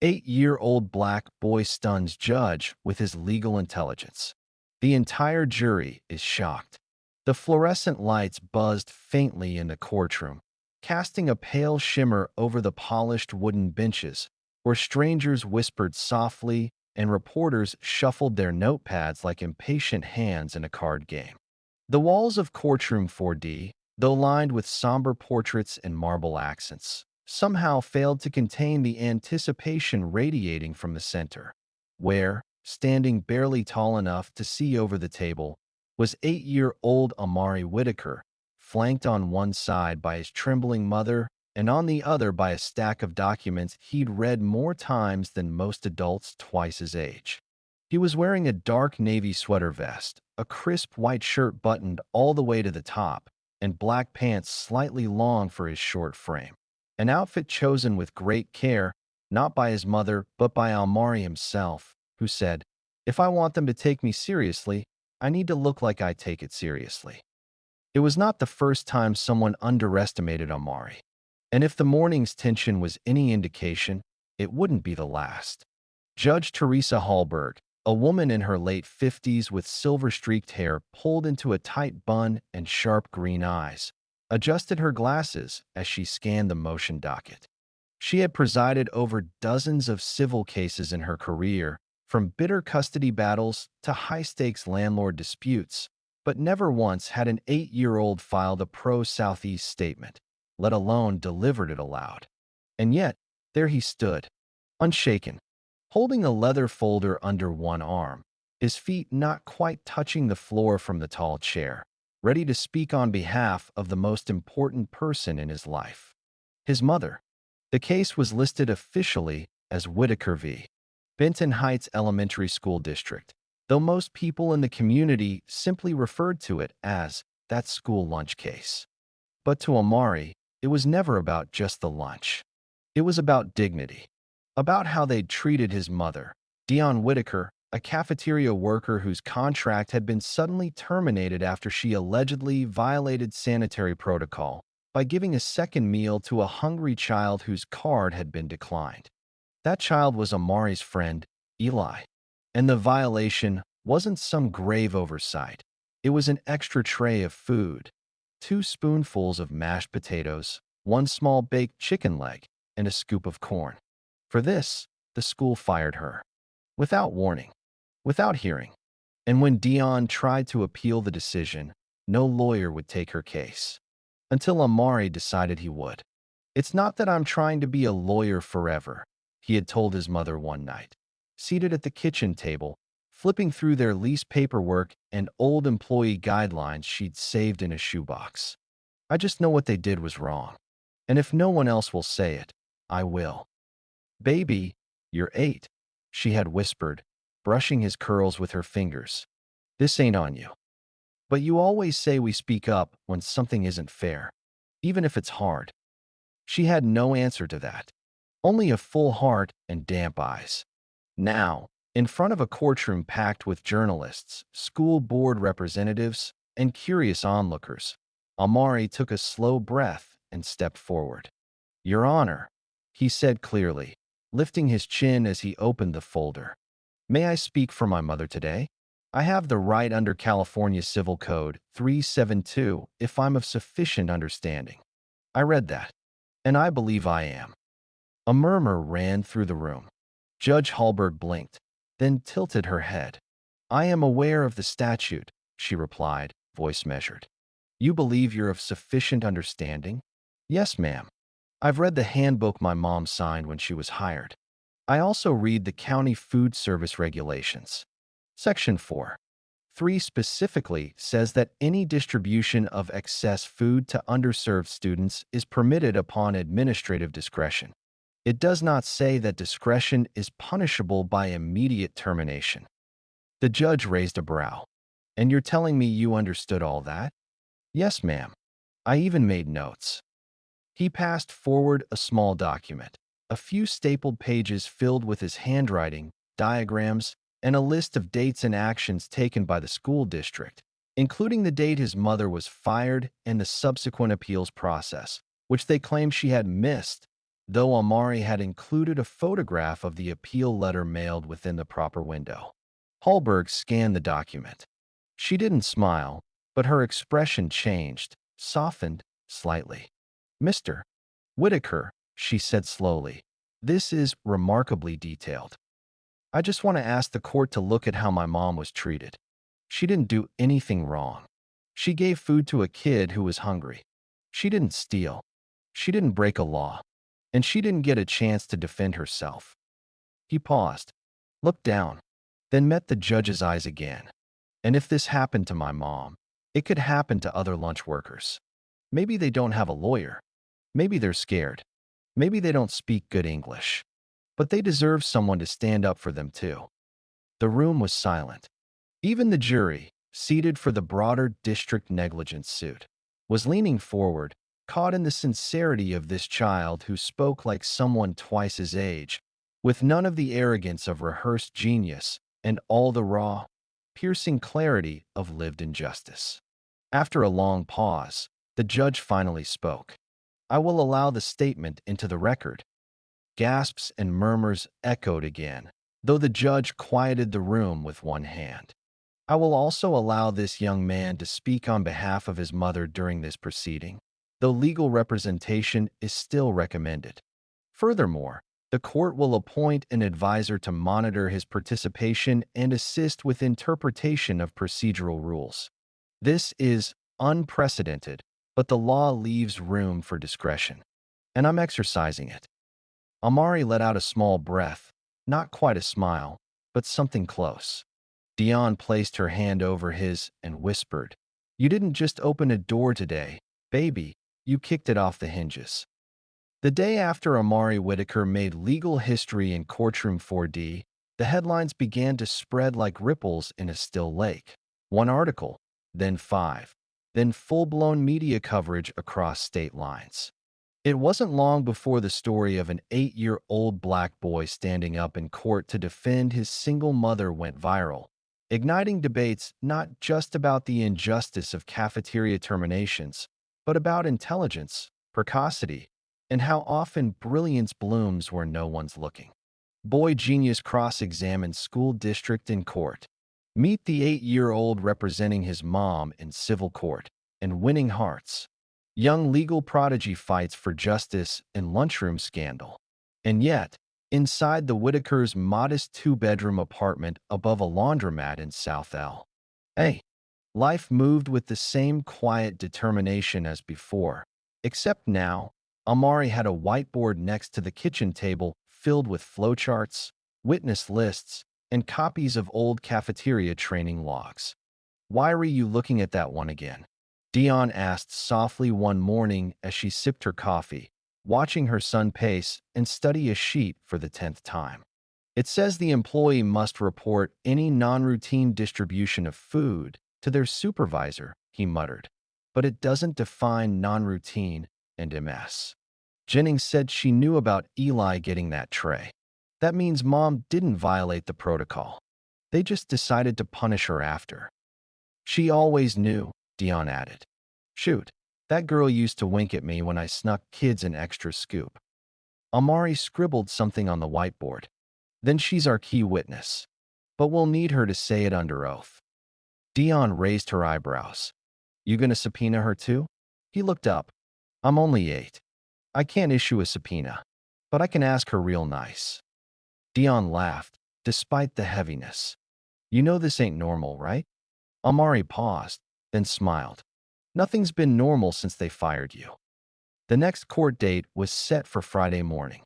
8-year-old black boy stuns judge with his legal intelligence. The entire jury is shocked. The fluorescent lights buzzed faintly in the courtroom, casting a pale shimmer over the polished wooden benches, where strangers whispered softly and reporters shuffled their notepads like impatient hands in a card game. The walls of Courtroom 4D, though lined with somber portraits and marble accents, somehow failed to contain the anticipation radiating from the center, where, standing barely tall enough to see over the table, was 8-year-old Amari Whitaker, flanked on one side by his trembling mother and on the other by a stack of documents he'd read more times than most adults twice his age. He was wearing a dark navy sweater vest, a crisp white shirt buttoned all the way to the top, and black pants slightly long for his short frame. An outfit chosen with great care, not by his mother, but by Amari himself, who said, "If I want them to take me seriously, I need to look like I take it seriously." It was not the first time someone underestimated Amari. And if the morning's tension was any indication, it wouldn't be the last. Judge Teresa Hallberg, a woman in her late 50s with silver-streaked hair pulled into a tight bun and sharp green eyes, adjusted her glasses as she scanned the motion docket. She had presided over dozens of civil cases in her career, from bitter custody battles to high-stakes landlord disputes, but never once had an 8-year-old filed a pro-Southeast statement, let alone delivered it aloud. And yet, there he stood, unshaken, holding a leather folder under one arm, his feet not quite touching the floor from the tall chair, ready to speak on behalf of the most important person in his life, his mother. The case was listed officially as Whitaker v. Benton Heights Elementary School District, though most people in the community simply referred to it as that school lunch case. But to Amari, it was never about just the lunch. It was about dignity, about how they'd treated his mother, Dion Whitaker, a cafeteria worker whose contract had been suddenly terminated after she allegedly violated sanitary protocol by giving a second meal to a hungry child whose card had been declined. That child was Amari's friend, Eli. And the violation wasn't some grave oversight. It was an extra tray of food, 2 spoonfuls of mashed potatoes, 1 small baked chicken leg, and a scoop of corn. For this, the school fired her. Without warning. Without hearing. And when Dion tried to appeal the decision, no lawyer would take her case. Until Amari decided he would. "It's not that I'm trying to be a lawyer forever," he had told his mother one night, seated at the kitchen table, flipping through their lease paperwork and old employee guidelines she'd saved in a shoebox. "I just know what they did was wrong. And if no one else will say it, I will." "Baby, you're 8," she had whispered, brushing his curls with her fingers. "This ain't on you. But you always say we speak up when something isn't fair, even if it's hard." She had no answer to that, only a full heart and damp eyes. Now, in front of a courtroom packed with journalists, school board representatives, and curious onlookers, Amari took a slow breath and stepped forward. "Your Honor," he said clearly, lifting his chin as he opened the folder. "May I speak for my mother today? I have the right under California Civil Code 372 if I'm of sufficient understanding." I read that, and I believe I am. A murmur ran through the room. Judge Hallberg blinked, then tilted her head. "I am aware of the statute," she replied, voice measured. "You believe you're of sufficient understanding?" "Yes, ma'am. I've read the handbook my mom signed when she was hired. I also read the county food service regulations. Section 4.3 specifically says that any distribution of excess food to underserved students is permitted upon administrative discretion. It does not say that discretion is punishable by immediate termination." The judge raised a brow. "And you're telling me you understood all that?" "Yes, ma'am. I even made notes." He passed forward a small document, a few stapled pages filled with his handwriting, diagrams, and a list of dates and actions taken by the school district, including the date his mother was fired and the subsequent appeals process, which they claimed she had missed, though Amari had included a photograph of the appeal letter mailed within the proper window. Hallberg scanned the document. She didn't smile, but her expression changed, softened slightly. Mr. Whitaker, she said slowly, this is remarkably detailed. I just want to ask the court to look at how my mom was treated. She didn't do anything wrong. She gave food to a kid who was hungry. She didn't steal. She didn't break a law. And she didn't get a chance to defend herself. He paused, looked down, then met the judge's eyes again. And if this happened to my mom, it could happen to other lunch workers. Maybe they don't have a lawyer. Maybe they're scared. Maybe they don't speak good English. But they deserve someone to stand up for them too. The room was silent. Even the jury, seated for the broader district negligence suit, was leaning forward, caught in the sincerity of this child who spoke like someone twice his age, with none of the arrogance of rehearsed genius and all the raw, piercing clarity of lived injustice. After a long pause, the judge finally spoke. I will allow the statement into the record. Gasps and murmurs echoed again, though the judge quieted the room with one hand. I will also allow this young man to speak on behalf of his mother during this proceeding, though legal representation is still recommended. Furthermore, the court will appoint an advisor to monitor his participation and assist with interpretation of procedural rules. This is unprecedented, but the law leaves room for discretion, and I'm exercising it. Amari let out a small breath, not quite a smile, but something close. Dion placed her hand over his and whispered, You didn't just open a door today, baby, you kicked it off the hinges. The day after Amari Whitaker made legal history in Courtroom 4D, the headlines began to spread like ripples in a still lake. One article, then 5, then full-blown media coverage across state lines. It wasn't long before the story of an 8-year-old black boy standing up in court to defend his single mother went viral, igniting debates not just about the injustice of cafeteria terminations, but about intelligence, precocity, and how often brilliance blooms where no one's looking. Boy genius cross-examines school district in court. Meet the 8-year-old representing his mom in civil court and winning hearts. Young legal prodigy fights for justice in lunchroom scandal. And yet, inside the Whitakers' modest 2-bedroom apartment above a laundromat in South L.A., life moved with the same quiet determination as before, except now, Amari had a whiteboard next to the kitchen table filled with flowcharts, witness lists, and copies of old cafeteria training logs. Why were you looking at that one again? Dion asked softly one morning as she sipped her coffee, watching her son pace and study a sheet for the 10th time. It says the employee must report any non-routine distribution of food to their supervisor, he muttered. But it doesn't define non-routine and MS. Jennings said she knew about Eli getting that tray. That means Mom didn't violate the protocol. They just decided to punish her after. She always knew, Dion added. Shoot, that girl used to wink at me when I snuck kids an extra scoop. Amari scribbled something on the whiteboard. Then she's our key witness. But we'll need her to say it under oath. Dion raised her eyebrows. You gonna subpoena her too? He looked up. I'm only 8. I can't issue a subpoena, but I can ask her real nice. Dion laughed, despite the heaviness. You know this ain't normal, right? Amari paused, then smiled. Nothing's been normal since they fired you. The next court date was set for Friday morning.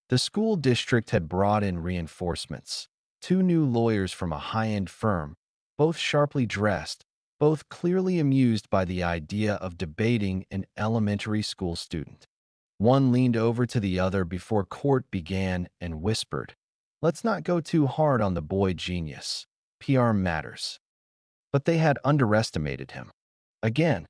The school district had brought in reinforcements, 2 new lawyers from a high-end firm, both sharply dressed, both clearly amused by the idea of debating an elementary school student. One leaned over to the other before court began and whispered, Let's not go too hard on the boy genius. PR matters. But they had underestimated him. Again,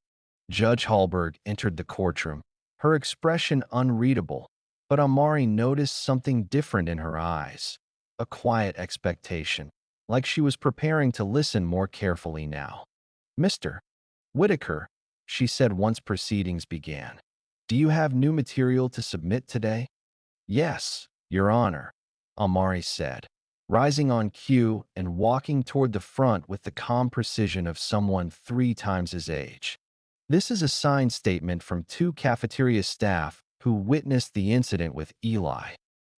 Judge Hallberg entered the courtroom, her expression unreadable, but Amari noticed something different in her eyes, a quiet expectation, like she was preparing to listen more carefully now. Mr. Whitaker, she said once proceedings began, do you have new material to submit today? Yes, Your Honor, Amari said, rising on cue and walking toward the front with the calm precision of someone 3 times his age. This is a signed statement from 2 cafeteria staff who witnessed the incident with Eli.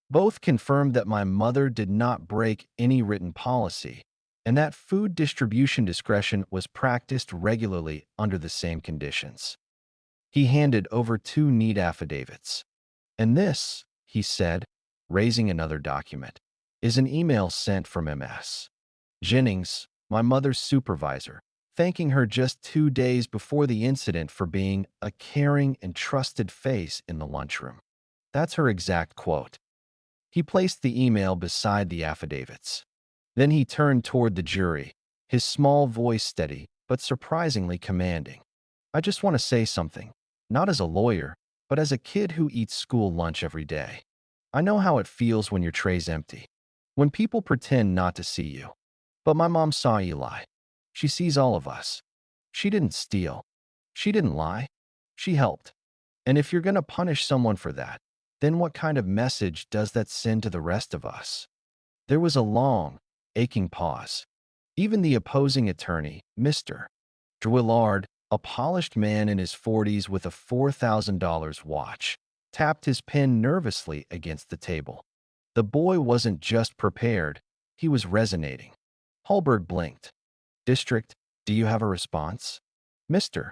Both confirmed that my mother did not break any written policy and that food distribution discretion was practiced regularly under the same conditions. He handed over 2 neat affidavits. And this, he said, raising another document, is an email sent from MS. Jennings, my mother's supervisor, thanking her just 2 days before the incident for being a caring and trusted face in the lunchroom. That's her exact quote. He placed the email beside the affidavits. Then he turned toward the jury, his small voice steady but surprisingly commanding. I just want to say something, not as a lawyer, but as a kid who eats school lunch every day. I know how it feels when your tray's empty, when people pretend not to see you. But my mom saw Eli. She sees all of us. She didn't steal. She didn't lie. She helped. And if you're going to punish someone for that, then what kind of message does that send to the rest of us? There was a long, aching pause. Even the opposing attorney, Mr. Drillard, a polished man in his 40s with a $4,000 watch, tapped his pen nervously against the table. The boy wasn't just prepared, he was resonating. Hallberg blinked. District, do you have a response? Mr.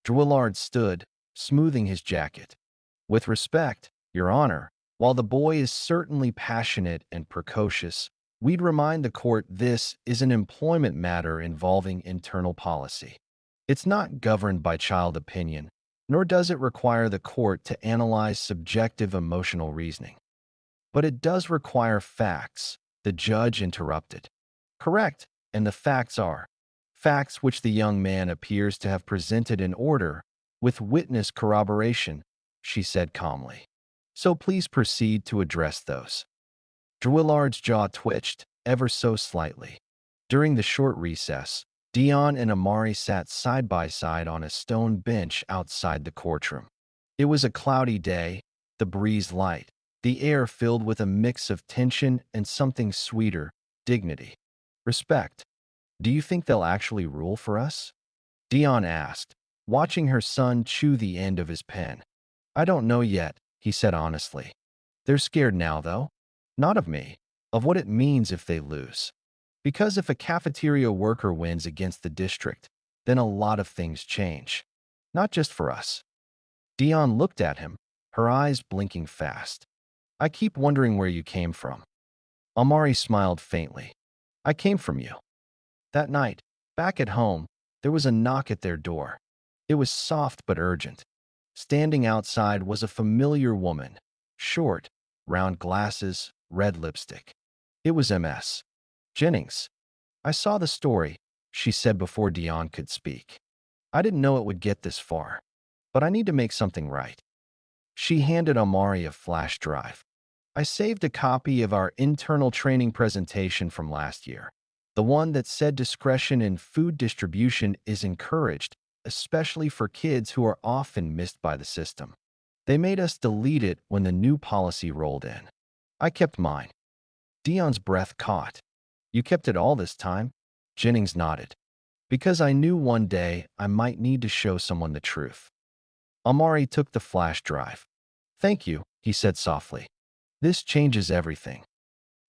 Drillard stood, smoothing his jacket. With respect, Your Honor, while the boy is certainly passionate and precocious, we'd remind the court this is an employment matter involving internal policy. It's not governed by child opinion, nor does it require the court to analyze subjective emotional reasoning. But it does require facts, the judge interrupted. Correct, and the facts are facts which the young man appears to have presented in order, with witness corroboration, she said calmly. So please proceed to address those. Drillard's jaw twitched, ever so slightly. During the short recess, Dion and Amari sat side by side on a stone bench outside the courtroom. It was a cloudy day, the breeze light, the air filled with a mix of tension and something sweeter, dignity. Respect. Do you think they'll actually rule for us? Dion asked, watching her son chew the end of his pen. I don't know yet, he said honestly. They're scared now, though. Not of me, of what it means if they lose. Because if a cafeteria worker wins against the district, then a lot of things change. Not just for us. Dion looked at him, her eyes blinking fast. I keep wondering where you came from. Amari smiled faintly. I came from you. That night, back at home, there was a knock at their door. It was soft but urgent. Standing outside was a familiar woman, short, round glasses, red lipstick. It was MS. Jennings. I saw the story, she said before Dion could speak. I didn't know it would get this far, but I need to make something right. She handed Amari a flash drive. I saved a copy of our internal training presentation from last year, the one that said discretion in food distribution is encouraged, especially for kids who are often missed by the system. They made us delete it when the new policy rolled in. I kept mine. Dion's breath caught. You kept it all this time? Jennings nodded. Because I knew one day I might need to show someone the truth. Amari took the flash drive. Thank you, he said softly. This changes everything.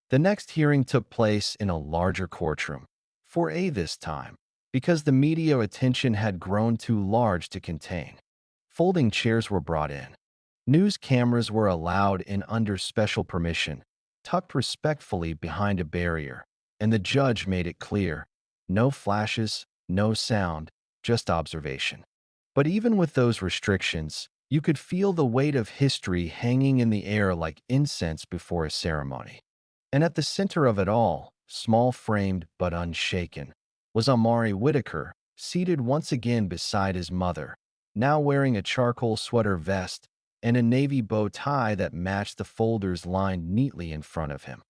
The next hearing took place in a larger courtroom, 4A this time, because the media attention had grown too large to contain. Folding chairs were brought in. News cameras were allowed in under special permission, tucked respectfully behind a barrier, and the judge made it clear, no flashes, no sound, just observation. But even with those restrictions, you could feel the weight of history hanging in the air like incense before a ceremony. And at the center of it all, small-framed but unshaken, was Amari Whitaker, seated once again beside his mother, now wearing a charcoal sweater vest and a navy bow tie that matched the folders lined neatly in front of him.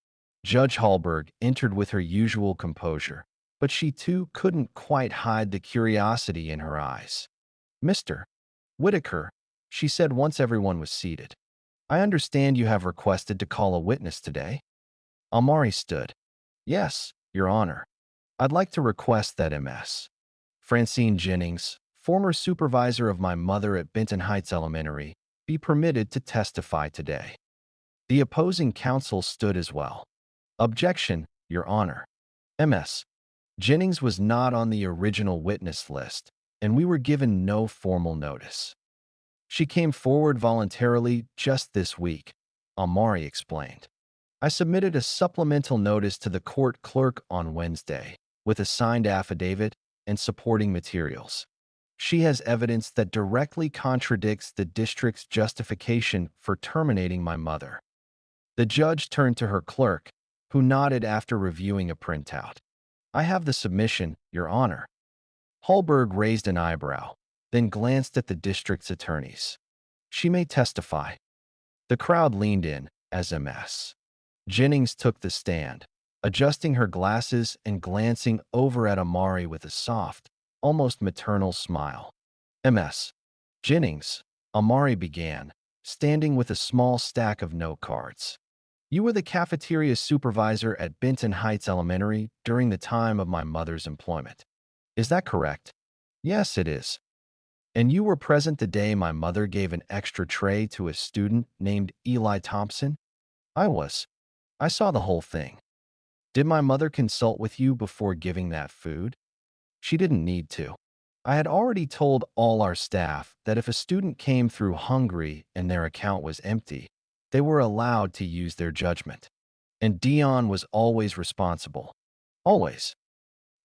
Judge Hallberg entered with her usual composure, but she too couldn't quite hide the curiosity in her eyes. Mr. Whitaker, she said once everyone was seated. I understand you have requested to call a witness today. Amari stood. Yes, Your Honor. I'd like to request that Ms. Francine Jennings, former supervisor of my mother at Benton Heights Elementary, be permitted to testify today. The opposing counsel stood as well. Objection, Your Honor. Ms. Jennings was not on the original witness list, and we were given no formal notice. She came forward voluntarily just this week, Amari explained. I submitted a supplemental notice to the court clerk on Wednesday with a signed affidavit and supporting materials. She has evidence that directly contradicts the district's justification for terminating my mother. The judge turned to her clerk, who nodded after reviewing a printout. I have the submission, Your Honor. Hallberg raised an eyebrow, then glanced at the district's attorneys. She may testify. The crowd leaned in as Ms. Jennings took the stand, adjusting her glasses and glancing over at Amari with a soft, almost maternal smile. Ms. Jennings, Amari began, standing with a small stack of note cards. You were the cafeteria supervisor at Benton Heights Elementary during the time of my mother's employment. Is that correct? Yes, it is. And you were present the day my mother gave an extra tray to a student named Eli Thompson? I was. I saw the whole thing. Did my mother consult with you before giving that food? She didn't need to. I had already told all our staff that if a student came through hungry and their account was empty, they were allowed to use their judgment. And Dion was always responsible. Always.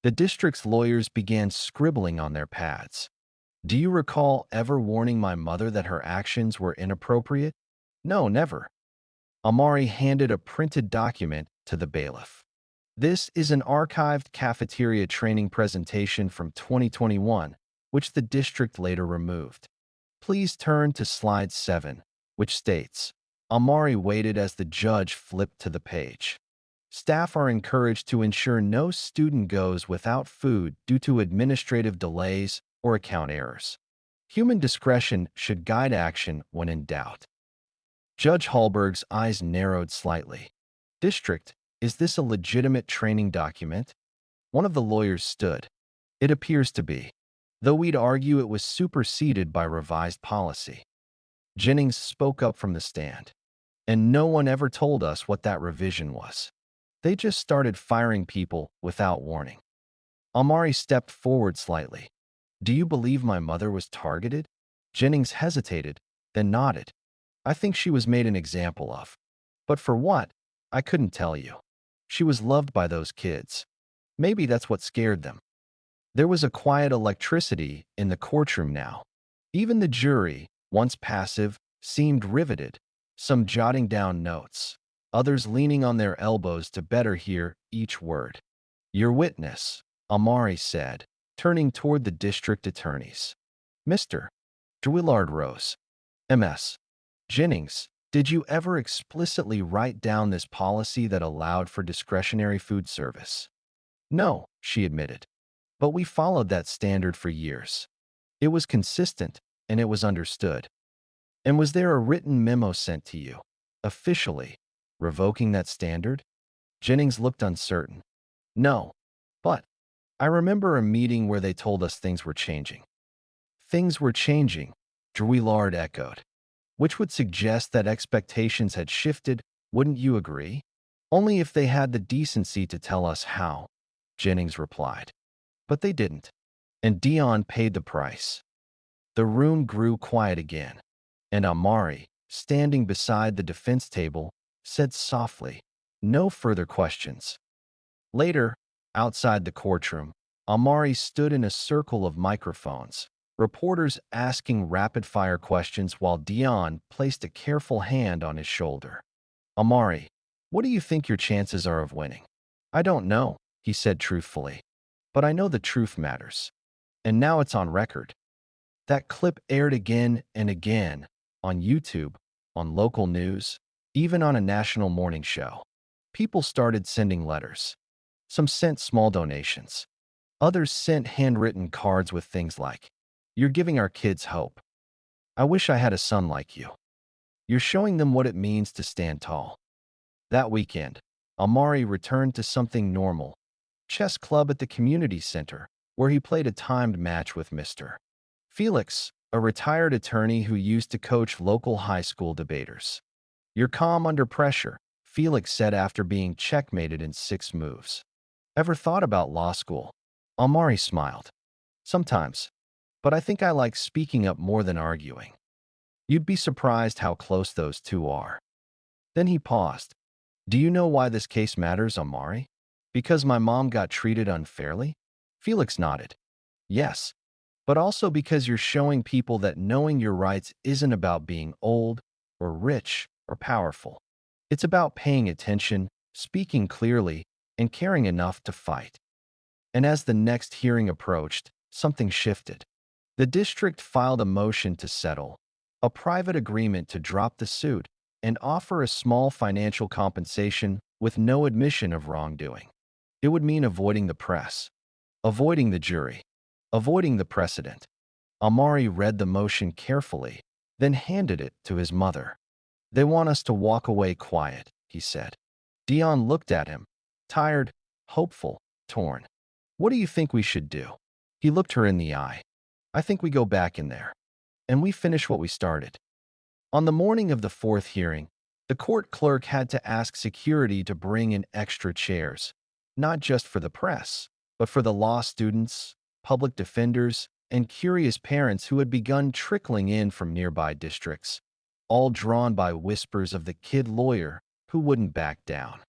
The district's lawyers began scribbling on their pads. Do you recall ever warning my mother that her actions were inappropriate? No, never. Amari handed a printed document to the bailiff. This is an archived cafeteria training presentation from 2021, which the district later removed. Please turn to slide 7, which states, Amari waited as the judge flipped to the page. Staff are encouraged to ensure no student goes without food due to administrative delays or account errors. Human discretion should guide action when in doubt. Judge Hallberg's eyes narrowed slightly. District, is this a legitimate training document? One of the lawyers stood. It appears to be, though we'd argue it was superseded by revised policy. Jennings spoke up from the stand. And no one ever told us what that revision was. They just started firing people without warning. Amari stepped forward slightly. Do you believe my mother was targeted? Jennings hesitated, then nodded. I think she was made an example of. But for what? I couldn't tell you. She was loved by those kids. Maybe that's what scared them. There was a quiet electricity in the courtroom now. Even the jury, once passive, seemed riveted, some jotting down notes, others leaning on their elbows to better hear each word. Your witness, Amari said, turning toward the district attorneys. Mr. Drillard rose. Ms. Jennings, did you ever explicitly write down this policy that allowed for discretionary food service? No, she admitted. But we followed that standard for years. It was consistent, and it was understood. And was there a written memo sent to you, officially, revoking that standard? Jennings looked uncertain. No, but I remember a meeting where they told us things were changing. Things were changing, Drillard echoed, which would suggest that expectations had shifted, wouldn't you agree? Only if they had the decency to tell us how, Jennings replied. But they didn't, and Dion paid the price. The room grew quiet again, and Amari, standing beside the defense table, said softly, no further questions. Later, outside the courtroom, Amari stood in a circle of microphones, reporters asking rapid-fire questions while Dion placed a careful hand on his shoulder. Amari, what do you think your chances are of winning? I don't know, he said truthfully. But I know the truth matters. And now it's on record. That clip aired again and again, on YouTube, on local news, even on a national morning show. People started sending letters. Some sent small donations. Others sent handwritten cards with things like, You're giving our kids hope. I wish I had a son like you. You're showing them what it means to stand tall. That weekend, Amari returned to something normal, chess club at the community center, where he played a timed match with Mr. Felix, a retired attorney who used to coach local high school debaters. You're calm under pressure, Felix said after being checkmated in 6 moves. Ever thought about law school? Amari smiled. Sometimes, but I think I like speaking up more than arguing. You'd be surprised how close those two are. Then he paused. Do you know why this case matters, Amari? Because my mom got treated unfairly? Felix nodded. Yes, but also because you're showing people that knowing your rights isn't about being old or rich or powerful. It's about paying attention, speaking clearly, and caring enough to fight. And as the next hearing approached, something shifted. The district filed a motion to settle, a private agreement to drop the suit, and offer a small financial compensation with no admission of wrongdoing. It would mean avoiding the press, avoiding the jury, avoiding the precedent. Amari read the motion carefully, then handed it to his mother. They want us to walk away quiet, he said. Dion looked at him, tired, hopeful, torn. What do you think we should do? He looked her in the eye. I think we go back in there, and we finish what we started. On the morning of the fourth hearing, the court clerk had to ask security to bring in extra chairs, not just for the press, but for the law students, public defenders, and curious parents who had begun trickling in from nearby districts, all drawn by whispers of the kid lawyer who wouldn't back down.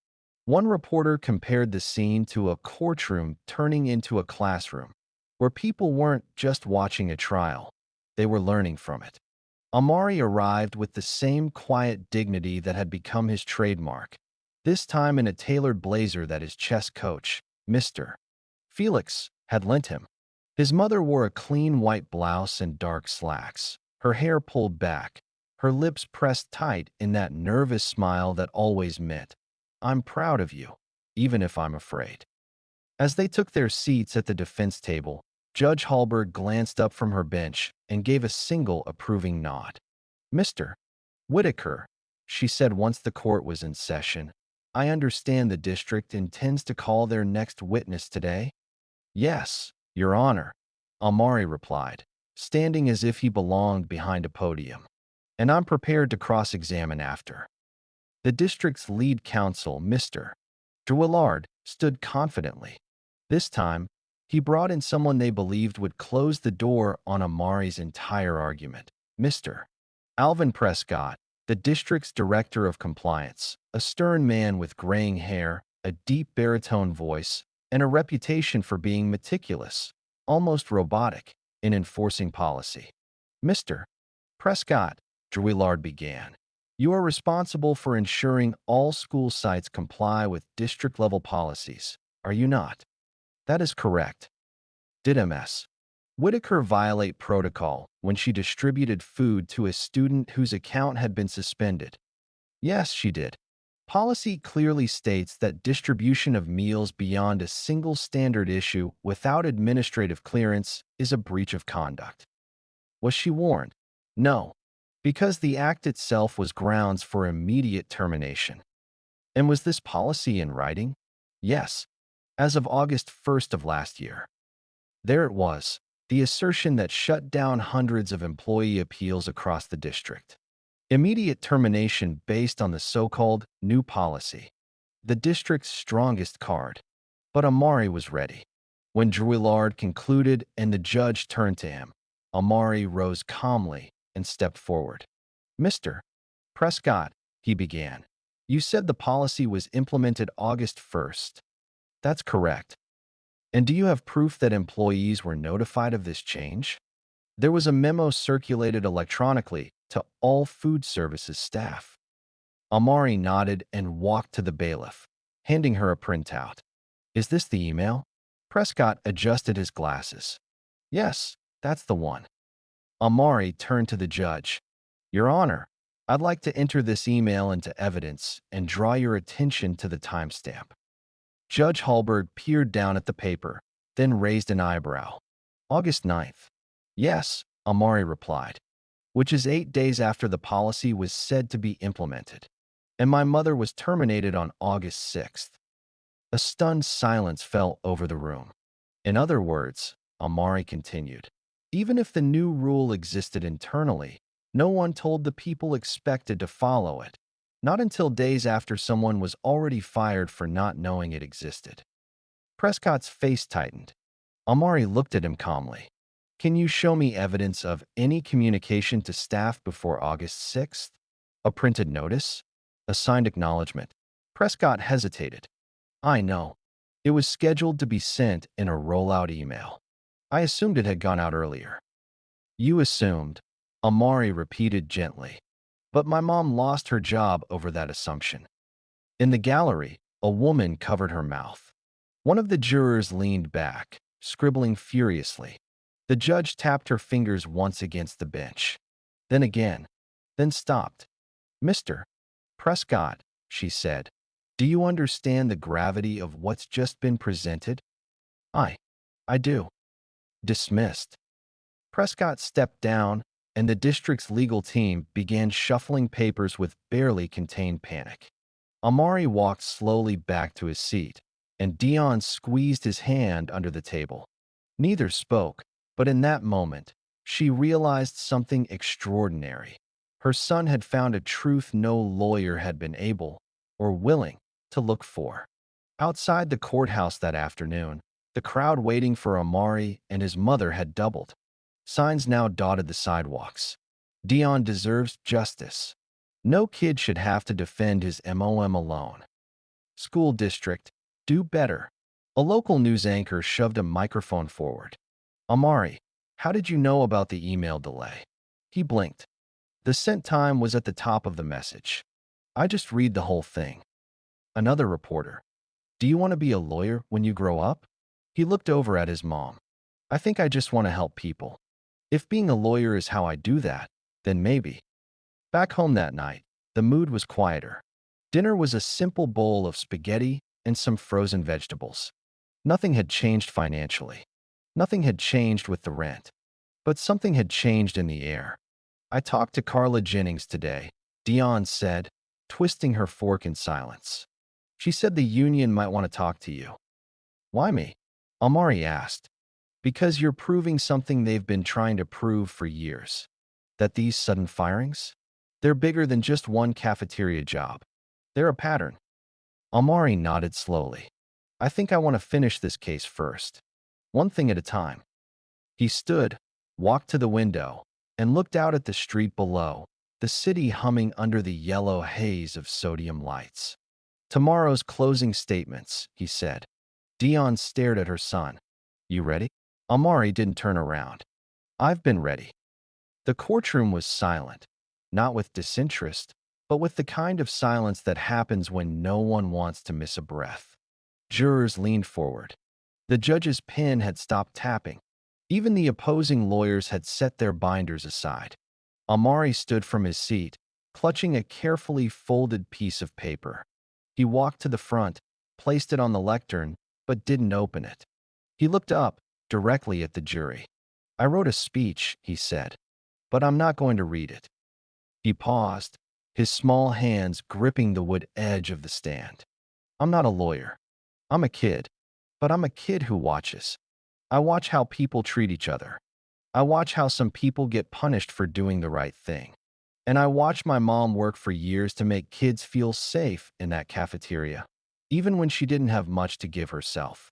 One reporter compared the scene to a courtroom turning into a classroom, where people weren't just watching a trial, they were learning from it. Amari arrived with the same quiet dignity that had become his trademark, this time in a tailored blazer that his chess coach, Mr. Felix, had lent him. His mother wore a clean white blouse and dark slacks, her hair pulled back, her lips pressed tight in that nervous smile that always meant, I'm proud of you, even if I'm afraid. As they took their seats at the defense table, Judge Hallberg glanced up from her bench and gave a single approving nod. Mr. Whitaker, she said once the court was in session, I understand the district intends to call their next witness today? Yes, Your Honor, Amari replied, standing as if he belonged behind a podium. And I'm prepared to cross-examine after. The district's lead counsel, Mr. Willard, stood confidently. This time, he brought in someone they believed would close the door on Amari's entire argument. Mr. Alvin Prescott, the district's director of compliance, a stern man with graying hair, a deep baritone voice, and a reputation for being meticulous, almost robotic, in enforcing policy. Mr. Prescott, Willard began, you are responsible for ensuring all school sites comply with district-level policies, are you not? That is correct. Did Ms. Whitaker violate protocol when she distributed food to a student whose account had been suspended? Yes, she did. Policy clearly states that distribution of meals beyond a single standard issue without administrative clearance is a breach of conduct. Was she warned? No, because the act itself was grounds for immediate termination. And was this policy in writing? Yes, as of August 1st of last year. There it was, the assertion that shut down hundreds of employee appeals across the district. Immediate termination based on the so-called new policy, the district's strongest card. But Amari was ready. When Willard concluded and the judge turned to him, Amari rose calmly and stepped forward. Mr. Prescott, he began, you said the policy was implemented August 1st. That's correct. And do you have proof that employees were notified of this change? There was a memo circulated electronically to all food services staff. Amari nodded and walked to the bailiff, handing her a printout. Is this the email? Prescott adjusted his glasses. Yes, that's the one. Amari turned to the judge. Your Honor, I'd like to enter this email into evidence and draw your attention to the timestamp. Judge Hallberg peered down at the paper, then raised an eyebrow. August 9th. Yes, Amari replied. which is 8 days after the policy was said to be implemented. And my mother was terminated on August 6th. A stunned silence fell over the room. In other words, Amari continued, even if the new rule existed internally, no one told the people expected to follow it, not until days after someone was already fired for not knowing it existed. Prescott's face tightened. Amari looked at him calmly. Can you show me evidence of any communication to staff before August 6th? A printed notice? A signed acknowledgement? Prescott hesitated. I know. It was scheduled to be sent in a rollout email. I assumed it had gone out earlier. You assumed, Amari repeated gently. But my mom lost her job over that assumption. In the gallery, a woman covered her mouth. One of the jurors leaned back, scribbling furiously. The judge tapped her fingers once against the bench. Then again. Then stopped. Mr. Prescott, she said, do you understand the gravity of what's just been presented? I do. Dismissed. Prescott stepped down, and the district's legal team began shuffling papers with barely contained panic. Amari walked slowly back to his seat, and Dion squeezed his hand under the table. Neither spoke, but in that moment, she realized something extraordinary. Her son had found a truth no lawyer had been able, or willing, to look for. Outside the courthouse that afternoon, the crowd waiting for Amari and his mother had doubled. Signs now dotted the sidewalks. Dion deserves justice. No kid should have to defend his MOM alone. School district, do better. A local news anchor shoved a microphone forward. Amari, how did you know about the email delay? He blinked. The sent time was at the top of the message. I just read the whole thing. Another reporter. Do you want to be a lawyer when you grow up? He looked over at his mom. I think I just want to help people. If being a lawyer is how I do that, then maybe. Back home that night, the mood was quieter. Dinner was a simple bowl of spaghetti and some frozen vegetables. Nothing had changed financially. Nothing had changed with the rent. But something had changed in the air. I talked to Carla Jennings today, Dion said, twisting her fork in silence. She said the union might want to talk to you. Why me? Amari asked. Because you're proving something they've been trying to prove for years. That these sudden firings? They're bigger than just one cafeteria job. They're a pattern. Amari nodded slowly. I think I want to finish this case first. One thing at a time. He stood, walked to the window, and looked out at the street below, the city humming under the yellow haze of sodium lights. Tomorrow's closing statements, he said. Dion stared at her son. You ready? Amari didn't turn around. I've been ready. The courtroom was silent, not with disinterest, but with the kind of silence that happens when no one wants to miss a breath. Jurors leaned forward. The judge's pen had stopped tapping. Even the opposing lawyers had set their binders aside. Amari stood from his seat, clutching a carefully folded piece of paper. He walked to the front, placed it on the lectern, but didn't open it. He looked up, directly at the jury. I wrote a speech, he said, but I'm not going to read it. He paused, his small hands gripping the wood edge of the stand. I'm not a lawyer. I'm a kid, but I'm a kid who watches. I watch how people treat each other. I watch how some people get punished for doing the right thing. And I watched my mom work for years to make kids feel safe in that cafeteria, even when she didn't have much to give herself.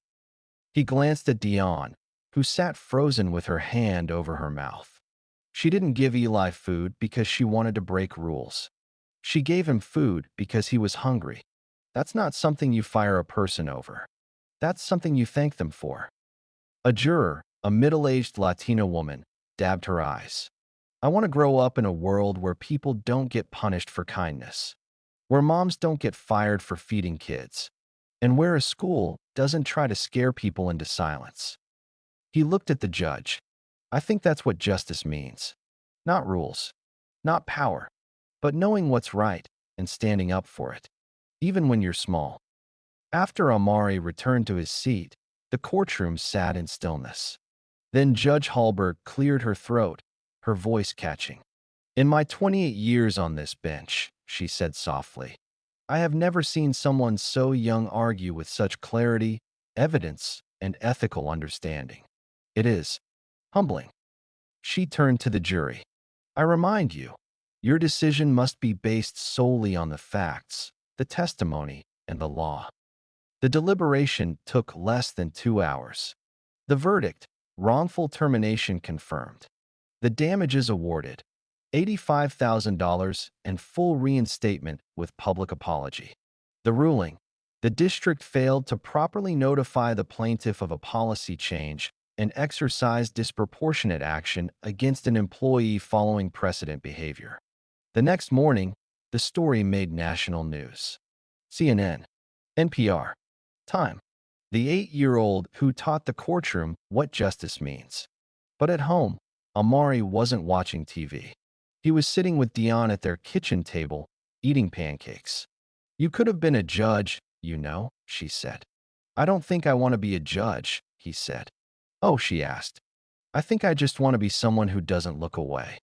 He glanced at Dion, who sat frozen with her hand over her mouth. She didn't give Eli food because she wanted to break rules. She gave him food because he was hungry. That's not something you fire a person over. That's something you thank them for. A juror, a middle-aged Latina woman, dabbed her eyes. I want to grow up in a world where people don't get punished for kindness, where moms don't get fired for feeding kids, and where a school doesn't try to scare people into silence. He looked at the judge. I think that's what justice means. Not rules, not power, but knowing what's right and standing up for it, even when you're small. After Amari returned to his seat, the courtroom sat in stillness. Then Judge Hallberg cleared her throat, her voice catching. In my 28 years on this bench, she said softly, I have never seen someone so young argue with such clarity, evidence, and ethical understanding. It is humbling. She turned to the jury. I remind you, your decision must be based solely on the facts, the testimony, and the law. The deliberation took less than 2 hours. The verdict, wrongful termination confirmed. The damages awarded, $85,000 and full reinstatement with public apology. The ruling, the district failed to properly notify the plaintiff of a policy change and exercised disproportionate action against an employee following precedent behavior. The next morning, the story made national news. CNN, NPR, Time. The 8-year-old who taught the courtroom what justice means. But at home, Amari wasn't watching TV. He was sitting with Dion at their kitchen table, eating pancakes. You could have been a judge, you know, she said. I don't think I want to be a judge, he said. Oh, she asked. I think I just want to be someone who doesn't look away.